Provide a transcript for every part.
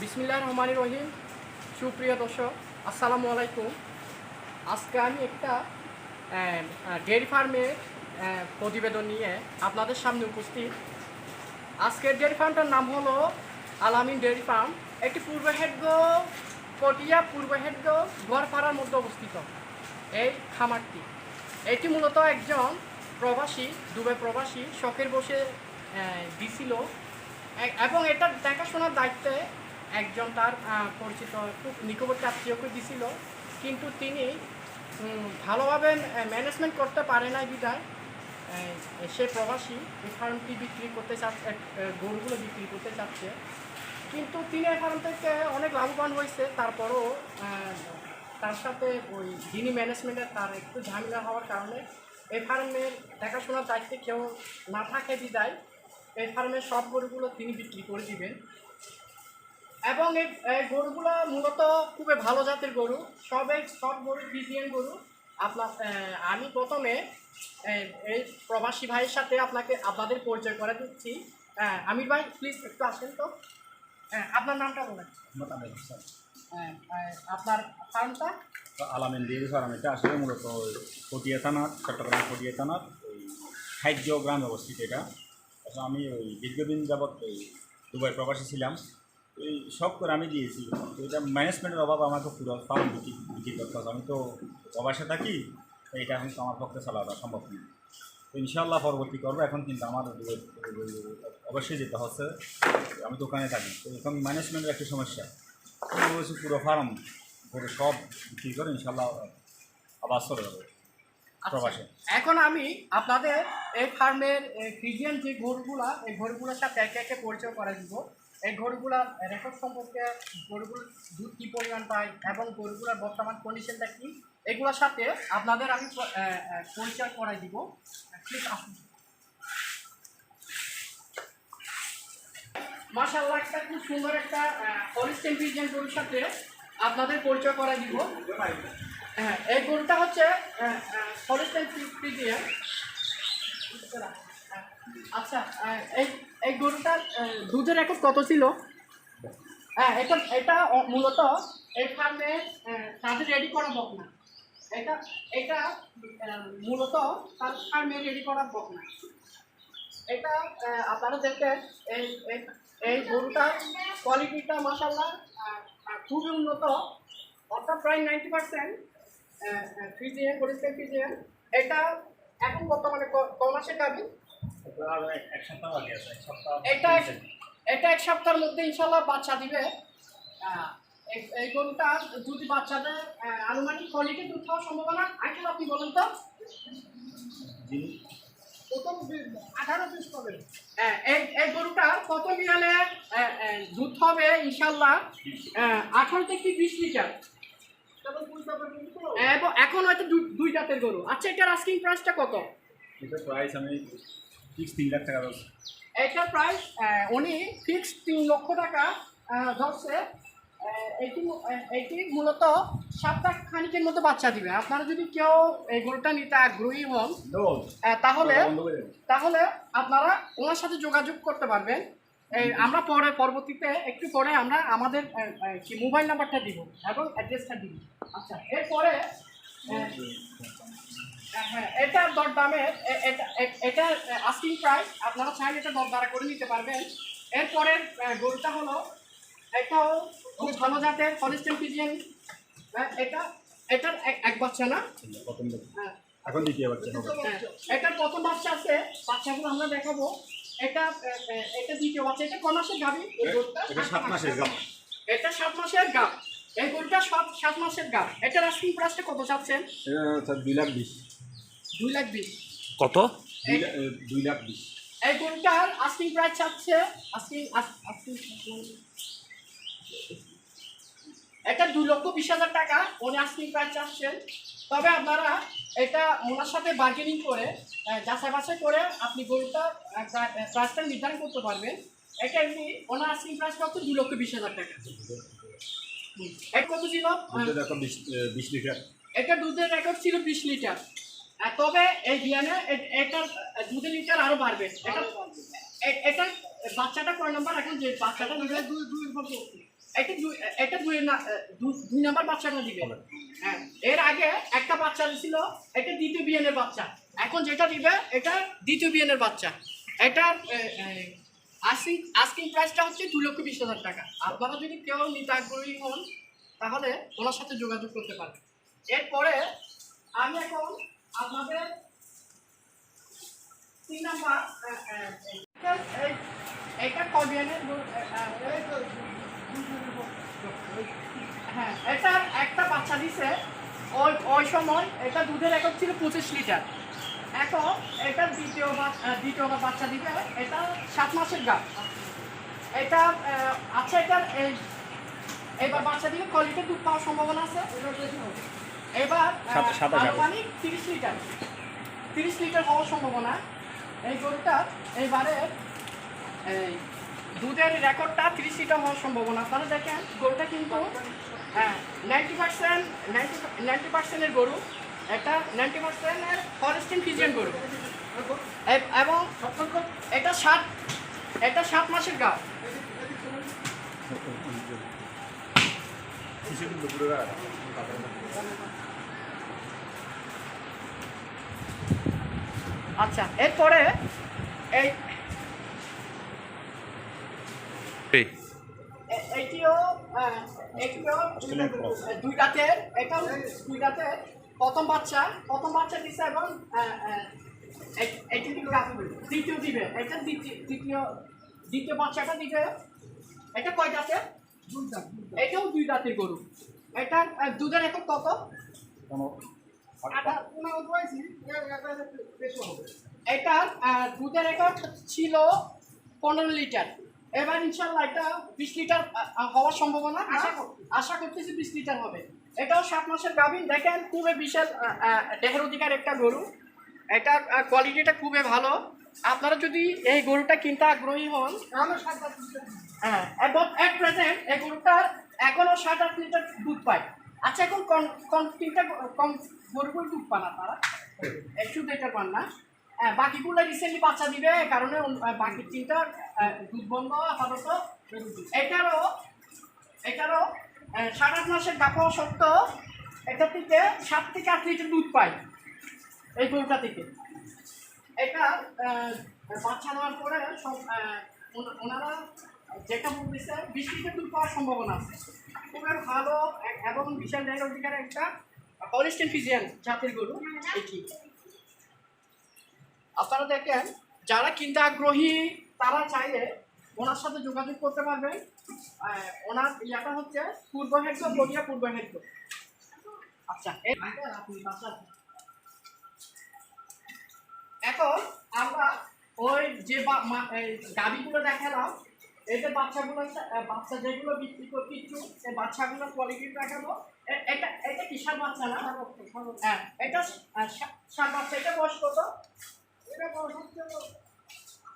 বিসমিল্লাহির রহমানির রহিম। সুপ্রিয় দর্শক, আসসালামু আলাইকুম। আজকে আমি একটা ডেয়ারি ফার্মের প্রতিবেদন নিয়ে আপনাদের সামনে উপস্থিত। আজকের ডেয়ারি ফার্মটার নাম হলো আলামিন ডেয়ারি ফার্ম। একটি পটিয়া পূর্ব হেডগো গোয়ারপাড়ার মধ্যে অবস্থিত এই খামারটি। এটি মূলত একজন প্রবাসী, দুবাই প্রবাসী শখের বসে দিছিল এবং এটার দেখাশোনার দায়িত্বে একজন তার পরিচিত খুব নিকটবর্তী আত্মীয়কে দিছিল, কিন্তু তিনি ভালোভাবে ম্যানেজমেন্ট করতে পারে নাই বিধায় সে প্রবাসী এই ফার্মটি বিক্রি করতে চাচ্ছে, গরুগুলো বিক্রি করতে চাচ্ছে। কিন্তু তিনি এই ফার্ম থেকে অনেক লাভবান হয়েছে, তারপরও তার সাথে ওই যিনি ম্যানেজমেন্টের তার একটু ঝামেলা হওয়ার কারণে এই ফার্মের দেখাশোনার দায়িত্বে কেউ না থাকে বিধায় এই ফার্মের সব গরুগুলো তিনি বিক্রি করে দিবেন। এবং এই গরুগুলো মূলত খুবই ভালো জাতের গরু, সব গরু ফ্রিজিয়ান গরু। আমি প্রথমে এই প্রবাসী ভাইয়ের সাথে আপনাদের পরিচয় করে দিচ্ছি। আমির ভাই, প্লিজ একটু আসেন তো। আপনার নামটা বলেন। আপনার ফার্মটা আলামিন ডেয়ারি ফার্ম। এটা আসলে মূলত পটিয়া থানার, চট্টগ্রাম পটিয়া থানার ওই খাদ্য গ্রামে অবস্থিত। এটা আসলে আমি ওই দীর্ঘদিন যাবৎ ওই দুবাই প্রবাসী ছিলাম, এই সব করে আমি দিয়েছি। তো এটা ম্যানেজমেন্টের অভাব, আমাকে পুরো ফার্ম বিক্রি করতে হবে। আমি তো প্রবাসে থাকি, এটা এখন তো আমার পক্ষে চালানো সম্ভব নয়। তো ইনশাআল্লাহ পরবর্তী করবো। এখন কিন্তু আমার অবশ্যই যেতে হচ্ছে, আমি দোকানে থাকি। তো এখন ম্যানেজমেন্টের একটা সমস্যা, পুরো ফার্ম পুরো সব বিক্রি করে ইনশাআল্লাহ আবার চলে যাবে প্রবাসে। এখন আমি আপনাদের এই ফার্মের ফ্রিজিয়ান যে গরুগুলা, এই গরুগুলোর সাথে একে একে পরিচয় করে দিব। এই গরুগুলার রেকর্ড সম্পর্কে, গরুগুলোর দুধ কী পরিমাণ পায় এবং গরুগুলোর বর্তমান কন্ডিশনটা কী, এগুলোর সাথে আপনাদের আমি পরিচয় করাই দিব। প্লিজ আসুন। মাশাআল্লাহ, একটা খুব সুন্দর একটা হলিস্টিয়ান ফ্রিজিয়ান গরুর সাথে আপনাদের পরিচয় করাই দিব। হ্যাঁ, এই গরুটা হচ্ছে হলিস্টিয়ান ফ্রিজিয়ান। আচ্ছা, এই গরুটার দুধের রেকর্ড কত ছিল? হ্যাঁ, এটা মূলত এই ফার্মে তাদের রেডি করা বকনা। এটা মূলত তার ফার্মে রেডি করা বকনা। এটা আপনারা দেখেন, এই গরুটার কোয়ালিটিটা মাশাআল্লাহ খুবই উন্নত, অর্থাৎ প্রায় 90% ফ্রিজিয়ান, হলিস্টিয়ান ফ্রিজিয়ান। এটা এখন বর্তমানে ক মাসের গাভী? এটা এক সপ্তাহের মধ্যে ইনশাল্লাহ বাচ্চা দিবে। এই গরুটা যদি বাচ্চা দেয়, আনুমানিক কোয়ালিটি দুধ খাওয়ার সম্ভাবনা আঙ্কেল আপনি বলেন তো? 18-20 হবে। এই গরুটা কত বিয়ালে দুধ হবে ইনশাল্লাহ? 18 থেকে 20 লিটার। এখন হয়তো 2 জাতের গরু। আচ্ছা, এটার আস্কিং প্রাইসটা কত? এটার প্রাইস আমি ফিক্স 3 লাখ টাকা ধরছি। এটার প্রাইস উনি ফিক্স 3 লক্ষ টাকা ধরছে। এটি মূলত সপ্তাহ খানিকের মধ্যে বাচ্চা দিবে। আপনারা যদি কেউ এই গরুটা নিতে আগ্রহী হন তাহলে আপনারা ওনার সাথে যোগাযোগ করতে পারবেন। আমরা পরবর্তীতে একটু পরে আমরা আমাদের মোবাইল নাম্বারটা দিব এবং অ্যাড্রেসটা দিব। আচ্ছা, এরপরে হ্যাঁ, এটার দরদামের এটা আস্কিং প্রাইস, আপনারা চাইলে এটা দরদারা করে নিতে পারবেন। এরপরের গরুটা হলো, এটাও খুব ভালো জাতের হলিস্টিয়ান ফ্রিজিয়ান। এটার এক বাচ্চা না, এখন দ্বিতীয় বাচ্চা হবে। এটার প্রথম বাচ্চা আছে, বাচ্চাগুলো আমরা দেখাবো। এটা দ্বিতীয় বাচ্চা। এটা ক মাসের গাভী? এই গরুটা 7 মাসের গাভ। এটা 7 মাসের গাভ। এই গরুটা 7 মাসের গাভ। এটার আস্কিং প্রাইসটা কত চাচ্ছেন? 2,20,000। 2,20,000 কত? 2,20,000। এই গরুটার আস্কিং প্রাইস চাচ্ছে এটা 2,20,000 টাকা উনি আস্কিং প্রাইস চাচ্ছেন। তবে আপনারা এটা ওনার সাথে বার্গেনিং করে, যাচাই বাছাই করে আপনি গরুটা প্রাইসটা নির্ধারণ করতে পারবেন। এটা এমনি ওনার আস্কিং প্রাইস কত? 2,20,000 টাকা। এটা কত ছিল? 20 লিটার। এটা দুধের রেকর্ড ছিল 20 লিটার। তবে এই বিয়ানে এটার দুধের লিটার আরো বাড়বে। এটা বাচ্চাটা কয় নাম্বার? এখন যে বাচ্চাটা দুই এটা দুই নাম্বার বাচ্চাটা দিবে। হ্যাঁ, এর আগে একটা বাচ্চা ছিল, এটা দ্বিতীয় বিয়ানের বাচ্চা। এখন যেটা দিবে এটা দ্বিতীয় বিয়ানের বাচ্চা। এটার আস্কিং প্রাইসটা হচ্ছে 2,20,000 টাকা। আপনারা যদি কেউ নিতে আগ্রহী হন তাহলে ওনার সাথে যোগাযোগ করতে পারেন। এরপরে আমি এখন আপনাদের 3 নাম্বার এটা কবিয়ানের হ্যাঁ, এটা একটা বাচ্চা দিছে। ওই সময় এটা দুধের রেকর্ড ছিল 25 লিটার। এখন এটা দ্বিতীয়বার বাচ্চা দিবে। এটা 7 মাসের গাছ। এটা আচ্ছা, এটার এবার বাচ্চা দিলে কোয়ালিটি দুধ পাওয়ার সম্ভাবনা আছে। এবার আনুমানিক 30 লিটার হওয়ার সম্ভাবনা। এই গরুটা এইবারে এই দুধের রেকর্ডটা 30 লিটার হওয়ার সম্ভাবনা। আপনারা দেখেন গরুটা কিন্তু 90% গরু, একটা 90% হলস্টিন ফ্রিজিয়ান গরু এবং এটা 7 মাসের গাও। আচ্ছা, এরপরে এইটিও দুই দাঁতের। এটাও দুই দাঁতের প্রথম বাচ্চা দিছে এবং দ্বিতীয় দিবে। এটা দ্বিতীয় বাচ্চাটা দিবে। এটা কয় দাঁতের? এটাও দুই দাঁতের গরু। এটার দুধের এখন কত? এটার দুধের রেকর্ড ছিল 15 লিটার। এবার ইনশাল্লাহ এটা 20 লিটার হওয়ার সম্ভাবনা আশা করতেছি। 20 লিটার হবে। এটাও 7 মাসের গাভীন। দেখেন খুবই বিশাল দেহের অধিকার একটা গরু। এটা কোয়ালিটিটা খুবই ভালো। আপনারা যদি এই গরুটা কিনতে আগ্রহী হন, হ্যাঁ, এবং এট প্রেজেন্ট এই গরুটার এখনো 7-8 লিটার দুধ পায়। আচ্ছা, এখন কম গরুগুলো দুধ পান আপনারা, শুধু এটা পান না। বাকিগুলো রিসেন্টলি বাচ্চা দিবে, কারণে বাকি 3টা দুধ বন্ধ আপাতত। এটারও 7-8 মাসের গাভ হওয়া সত্ত্বেও এটা থেকে 7 থেকে 8 লিটার দুধ পায় এই গরুটা থেকে। এটা বাচ্চা নেওয়ার পরে ওনারা যেটা বলতেছে 20 লিটার দুধ পাওয়ার সম্ভাবনা আছে। খুবই ভালো এবং বিশাল জায়গার অধিকার একটা হলস্টিন ফ্রিজিয়ান জাতের গরু এটি। আপনারা দেখেন, যারা কিনতে আগ্রহী তারা চাইলে ওনার সাথে যোগাযোগ করতে পারবেন। ওনার ইয়াটা হচ্ছে পূর্বহেদ্য, বলিয়া পূর্বহেদ্য। আচ্ছা, এখন আমরা ওই যে গাভীগুলো দেখালাম, এই যে বাচ্চা যেগুলো বিক্রি করতে ইচ্ছুক, এই বাচ্চাগুলোর কোয়ালিটি দেখাবো। এটা কিসার বাচ্চা না? হ্যাঁ, এটা সার বাচ্চা। এটা বয়স কত?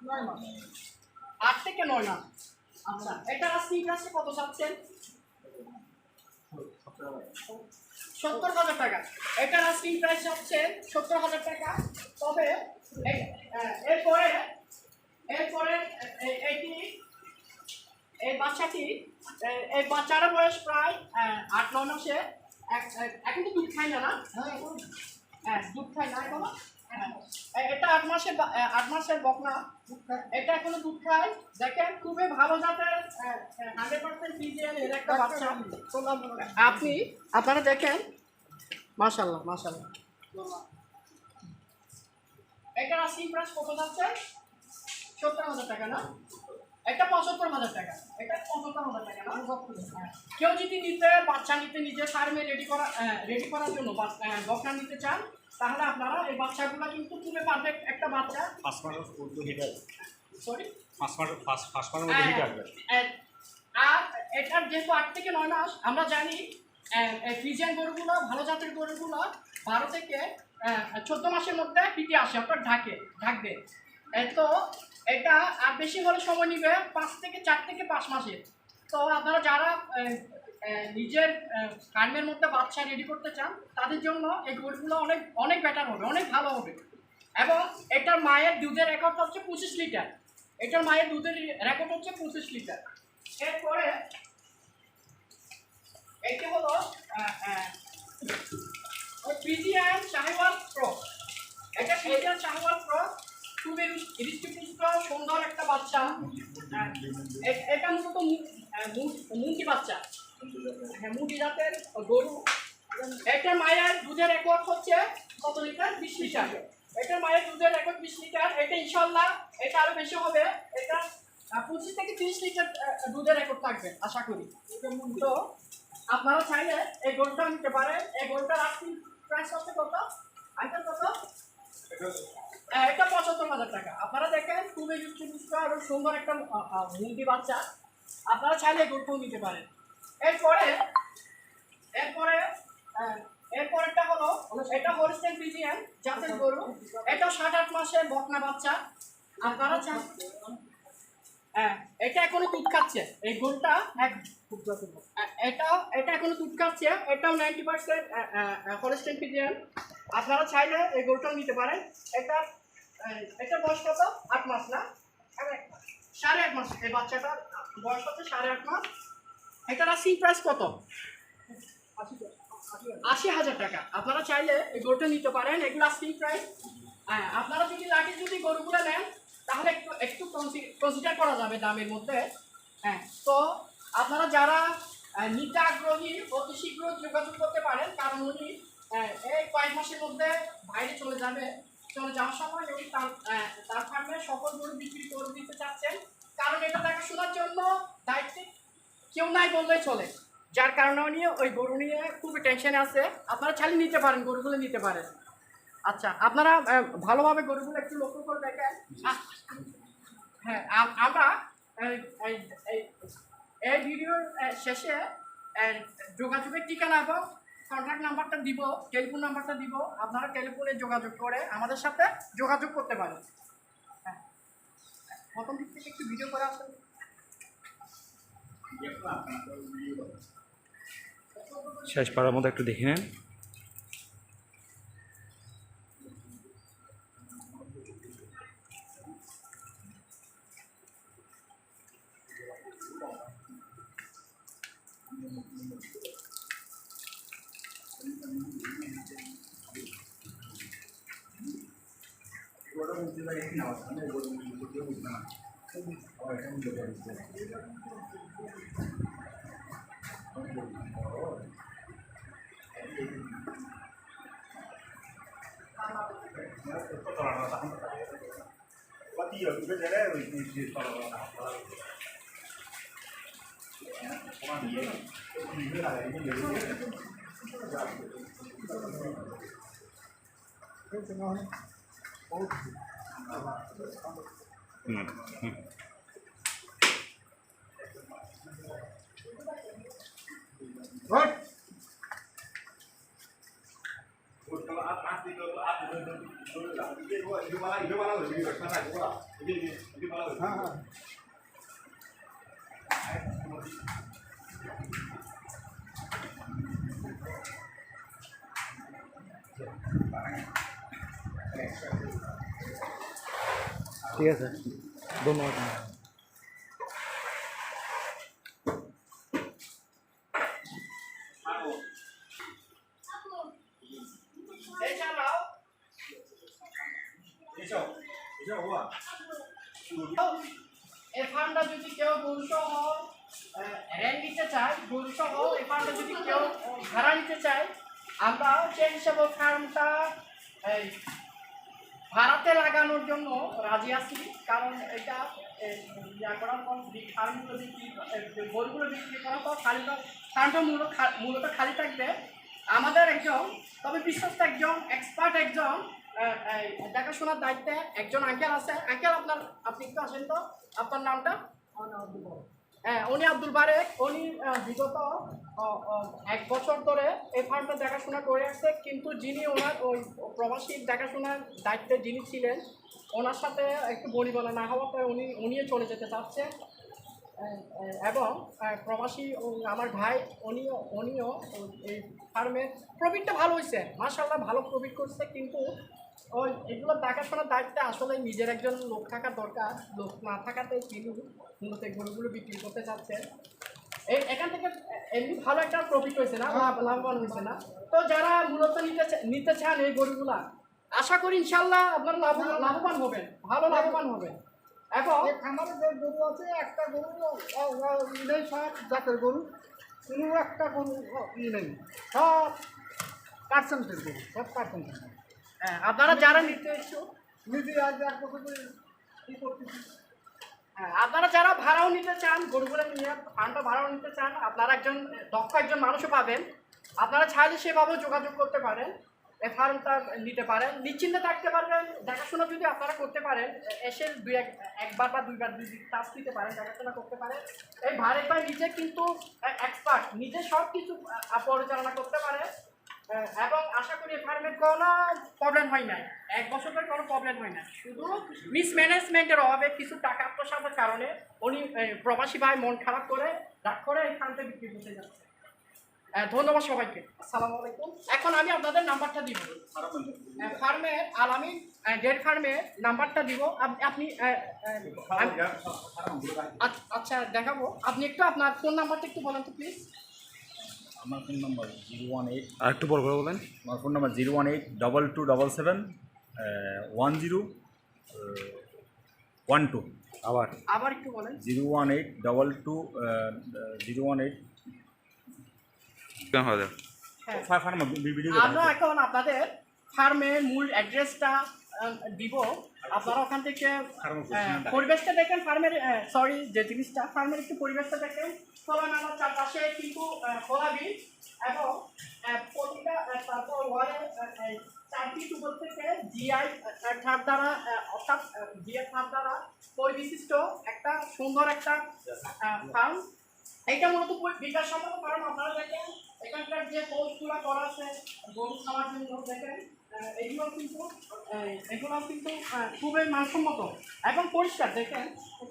9 মাস। 8 থেকে 9 মাস। আচ্ছা, এটা আস্কিং প্রাইস কত চাচ্ছেন? 70,000 টাকা। এটার আস্কিং প্রাইস হচ্ছে 70,000 টাকা। তবে এরপরে এই বাচ্চাটার বয়স প্রায় 8-9 মাসে। এখন তো দুধ খায় না? হ্যাঁ, দুধ খায় না এখনো। এটা 8 মাসের বকনা। এটা এখনো দুধ খায়। দেখেন খুবই ভালো জাতের 100% ফ্রিজিয়ান এর একটা বাচ্চা। আপনারা দেখেন, মাশাআল্লাহ। এটা আস্কিং প্রাইস কত যাচ্ছে? 70,000 টাকা না? এটা 75,000 টাকা। এটা 75,000 টাকা না? কেউ যদি বাচ্চা নিতে নিজের ফার্মে রেডি করার জন্য বকনা নিতে চান, তাহলে আপনারা এই বাচ্চাগুলো কিন্তু খুবই পারফেক্ট একটা বাচ্চা। আর এটার যেহেতু 8 থেকে 9 মাস, আমরা জানি ফ্রিজিয়ান গরুগুলো, ভালো জাতের গরুগুলো 12 থেকে 14 মাসের মধ্যে পিঠে আসে, অর্থাৎ ঢাকবে। তো এটা আর বেশি হলে সময় নিবে 5 থেকে 5 মাসের। তো আপনারা যারা নিজের ফার্মের মধ্যে বাচ্চা রেডি করতে চান, তাদের জন্য এই গরুগুলো অনেক বেটার হবে, অনেক ভালো হবে। এবং এটার মায়ের দুধের রেকর্ড হচ্ছে 25 লিটার। এটার মায়ের দুধের রেকর্ড হচ্ছে 25 লিটার। এরপরে এটি হলো ফ্রিজিয়ান শাহিওয়াল ক্রস। এটা ফ্রিজিয়ান শাহিওয়াল ক্রস, খুবই হৃষ্টপুষ্ট সুন্দর একটা বাচ্চা। এটা মূলত মুন্টি বাচ্চা, হ্যাঁ মুন্টি জাতের গরু। একটা মায়ের দুধের রেকর্ড হচ্ছে কত লিটার? 20 লিটার। এটা মায়ের দুধের রেকর্ড 20 লিটার। এটা ইনশাল্লাহ এটা আরো বেশি হবে। এটা 25 থেকে 30 লিটার দুধের রেকর্ড থাকবে আশা করি। তো আপনারা চাইলে এই গরুটা নিতে পারেন। এই গরুটার আস্কিং প্রাইস হচ্ছে কত? আইটেম কত? এটা 75,000 টাকা। আপনারা দেখেন খুবই সুস্থ এবং সুন্দর একটা মুন্টি বাচ্চা। আপনারা চাইলে এই গরুটাও নিতে পারেন। এরপরে এরপরে এরপরেরটা হলো এটা হলস্টেইন ফ্রিজিয়ান জাতের গরু। এটা 7-8 মাসের বকনা বাচ্চা। আপনারা চান এটা এখনো দুধ খাচ্ছে। এই গরুটা এটা এটা এখনো দুধ খাচ্ছে। এটাও 90% হলস্টেইন ফ্রিজিয়ান। আপনারা চাইলে এই গরুটাও নিতে পারেন। এটা এটা বয়স কত? 8 মাস না? 8.5 মাস। এই বাচ্চাটার বয়স হচ্ছে 8.5 মাস। এটার আস্কিং প্রাইস কত? 80,000 টাকা। আপনারা চাইলে এই গরুটা নিতে পারেন। এগুলো আস্কিং প্রাইস। আপনারা যদি গরুগুলো নেন তাহলে একটু কনসিডার করা যাবে দামের মধ্যে। তো আপনারা যারা নিতে আগ্রহী অতি শীঘ্র যোগাযোগ করতে পারেন, কারণ উনি এই কয়েক মাসের মধ্যে বাইরে চলে যাওয়ার সময় উনি তার ফার্মে সকল গরু বিক্রি করে দিতে চাচ্ছেন। কারণ এটা দেখাশোনার জন্য দায়িত্বে কেউ নাই বললেই চলে, যার কারণে উনি ওই গরু নিয়ে খুবই টেনশনে আছে। আপনারা চাইলে নিতে পারেন, গরুগুলো নিতে পারেন। আচ্ছা, আপনারা ভালোভাবে গরুগুলো একটু লক্ষ্য করে দেখেন। হ্যাঁ, আমরা এই ভিডিওর শেষে যোগাযোগের ঠিকানা এবং কন্ট্যাক্ট নাম্বারটা দিব, টেলিফোন নাম্বারটা দিব। আপনারা টেলিফোনে যোগাযোগ করে আমাদের সাথে যোগাযোগ করতে পারেন। হ্যাঁ, প্রথম দিক থেকে একটু ভিডিও করে আসেন। শেষ পাড়ার মধ্যে একটু দেখে নেন। ঠিক আছে, ধন্যবাদ। এছাড়াও এই ফান্ডটা যদি কেউ গরুসহ রেন্ট নিতে চায়, গরুসহ এই ফান্ডটা যদি কেউ ভাড়া নিতে চায়, আমরা সেই হিসাবে ফার্মটা ভাড়াতে লাগানোর জন্য রাজি আছি। কারণ এটা ইয়া করার পর ফার্মগুলো গরুগুলো বিক্রি করার পর ফার্মটা মূলত খালি থাকবে। আমাদের একজন, তবে বিশ্বস্ত একজন এক্সপার্ট, একজন দেখাশোনার দায়িত্বে একজন আঙ্কেল আছে। আঙ্কেল আপনি একটু আসেন তো, আপনার নামটা? হ্যাঁ, উনি আব্দুল বারেক। উনি বিগত 1 বছর ধরে এই ফার্মটা দেখাশোনা করে আসছে। কিন্তু যিনি ওনার ওই প্রবাসী দেখাশোনার দায়িত্বে যিনি ছিলেন, ওনার সাথে একটু বনিবনা না হওয়াতে উনিও চলে যেতে চাচ্ছে। এবং প্রবাসী আমার ভাই উনিও এই ফার্মের প্রফিটটা ভালো হয়েছে, মাশাআল্লাহ ভালো প্রফিট করছে। কিন্তু ওই এগুলো দেখাশোনার দায়িত্বে আসলে নিজের একজন লোক থাকা দরকার। লোক না থাকাতে তিনি মূলত গরুগুলো বিক্রি করতে চাচ্ছেন। এখান থেকে এমনি ভালো একটা প্রফিট হয়েছে না, লাভবান হয়েছে না? তো যারা মূলত নিতে চান এই গরুগুলা, আশা করি ইনশাল্লাহ আপনারা লাভবান হবেন, ভালো লাভবান হবেন। এবং আমাদের যে গরু আছে একটা গরু নেই, সব জাতের গরু, কোনো একটা গরু নেই, সব পার্সেন্টের গরু, সব পার্সেন্টের। আপনারা যারা নিতে ইচ্ছুক, নিজে আজ এক বছর কী করতেছি। আপনারা যারা ভাড়াও নিতে চান, গরুগুলো নিয়ে ফার্মটা ভাড়াও নিতে চান, আপনারা দক্ষ একজন মানুষও পাবেন। আপনারা চাইলে সেভাবেও যোগাযোগ করতে পারেন, এই ফার্মটা নিতে পারেন, নিশ্চিন্তে থাকতে পারবেন। দেখাশোনা যদি আপনারা করতে পারেন, এসে একবার বা দুইবার টাচ দিতে পারেন, দেখাশোনা করতে পারেন। এই ভাড়ে ভাই নিজে কিন্তু এক্সপার্ট, নিজে সব কিছু পরিচালনা করতে পারে। এবং আশা করি ফার্মের কোনো প্রবলেম হয় নাই, এক বছরের কোনো প্রবলেম হয় না। শুধু মিসম্যানেজমেন্টের অভাবে কিছু টাকা আত্মসাতের কারণে উনি প্রবাসী ভাই মন খারাপ করে রাগ করে এই ফার্মটা বিক্রি করতে যাচ্ছে। ধন্যবাদ সবাইকে, আসসালামু আলাইকুম। এখন আমি আপনাদের নাম্বারটা দিব, ফার্মের আলামিন ডেয়ারি ফার্মের নাম্বারটা দিব। আপনি আচ্ছা দেখাবো, আপনি একটু আপনার ফোন নাম্বারটা একটু বলেন তো প্লিজ। আমার ফোন নাম্বার 018, আর একটু বড় করে বলেন। আমার ফোন নাম্বার 018-2277-12 আবার একটু বলেন। 018-22-018 কেমন হবে? হ্যাঁ, ফার্ম ভিডিও আমরা এখন আপনাদের ফার্মের মূল অ্যাড্রেসটা দিব। আপনারা ওখান থেকে পরিবেশটা দেখেন, ফার্মের সরি যে জিনিসটা, ফার্মের একটু পরিবেশটা দেখেন। খোলামেলা, চারপাশে কিন্তু খোলাবি এবং প্রতিটা তারপর ওয়ালের চারটি উপর থেকে জিআই থার দ্বারা অর্থাৎ জিআই থার দ্বারা পরিবিশিষ্ট একটা সুন্দর একটা ফার্ম। এইটা মূলত বিকাশ সম্পন্ন, কারণ আপনারা দেখেন এখানকার যে পোস্টগুলো করা আছে গরু খাওয়ার জন্য, দেখেন এগুলো কিন্তু খুবই মানসম্মত এবং পরিষ্কার। দেখেন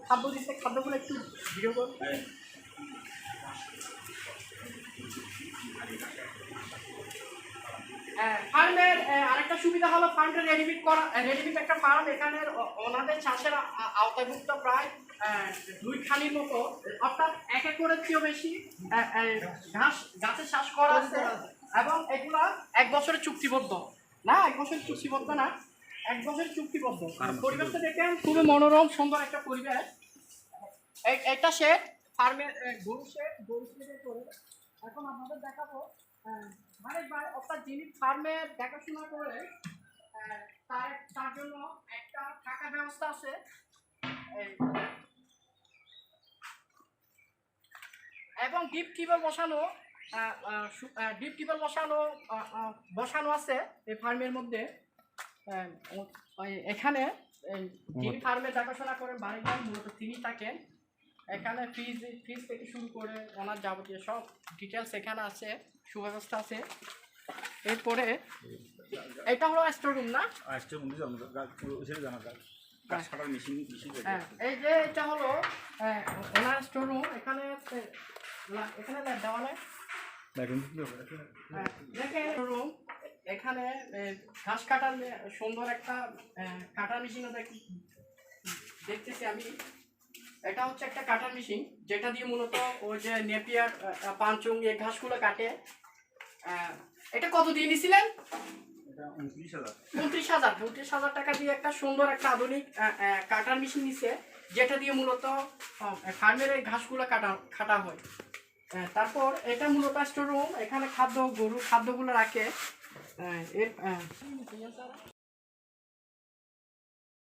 খাদ্য দিচ্ছে, খাদ্যগুলো একটু ভিডিও করুন। ফার্মের আরেকটা সুবিধা হলো ফার্মটা রেডিমেড একটা ফার্ম। এখানে ওনাদের চাষের আওতাভুক্ত প্রায় 2 খানির মতো, অর্থাৎ 1 একরের চেয়েও বেশি গাছের চাষ করা আছে। এবং এগুলা 1 বছরের চুক্তিবদ্ধ না, 1 বছরের চুক্তিবদ্ধ না, 1 বছরের চুক্তিবদ্ধ। পরিবেশটা দেখেন খুবই মনোরম সুন্দর একটা পরিবেশ। এটা শেড, ফার্মের গরু শেডের করে। এখন আপনাদের দেখাবো ভাই, অর্থাৎ যিনি ফার্মের দেখাশোনা করে তার জন্য একটা থাকার ব্যবস্থা আছে। এবং ডিপ টিউবওয়েল বসানো আছে এই ফার্মের মধ্যে। এখানে যিনি ফার্মের দেখাশোনা করেন বাড়ি মূলত তিনি থাকেন। এখানে ফ্রিজ থেকে শুরু করে ওনার যাবতীয় সব ডিটেলস এখানে আছে, সুব্যবস্থা আছে। এরপরে এটা হলো স্টোর রুম না, এই যে এটা হলো ওনার স্টোর রুম। এখানে দেওয়ালে দেখেন রুম, এখানে ঘাস কাটার সুন্দর একটা কাটার মেশিনও দেখতেছি আমি। এটা হচ্ছে একটা কাটার মেশিন, যেটা দিয়ে মূলত ওই যে নেপিয়ার পাঞ্চুং এই ঘাসগুলো কাটে। এটা কত দিয়ে নিছিলেন? 29,000 টাকা দিয়ে একটা সুন্দর একটা আধুনিক কাটার মেশিন নিছে, যেটা দিয়ে মূলত ফার্মের এই ঘাসগুলো কাটা হয়। তারপর এটা মূলত স্টোর রুম, এখানে গরুর খাদ্যগুলো রাখে।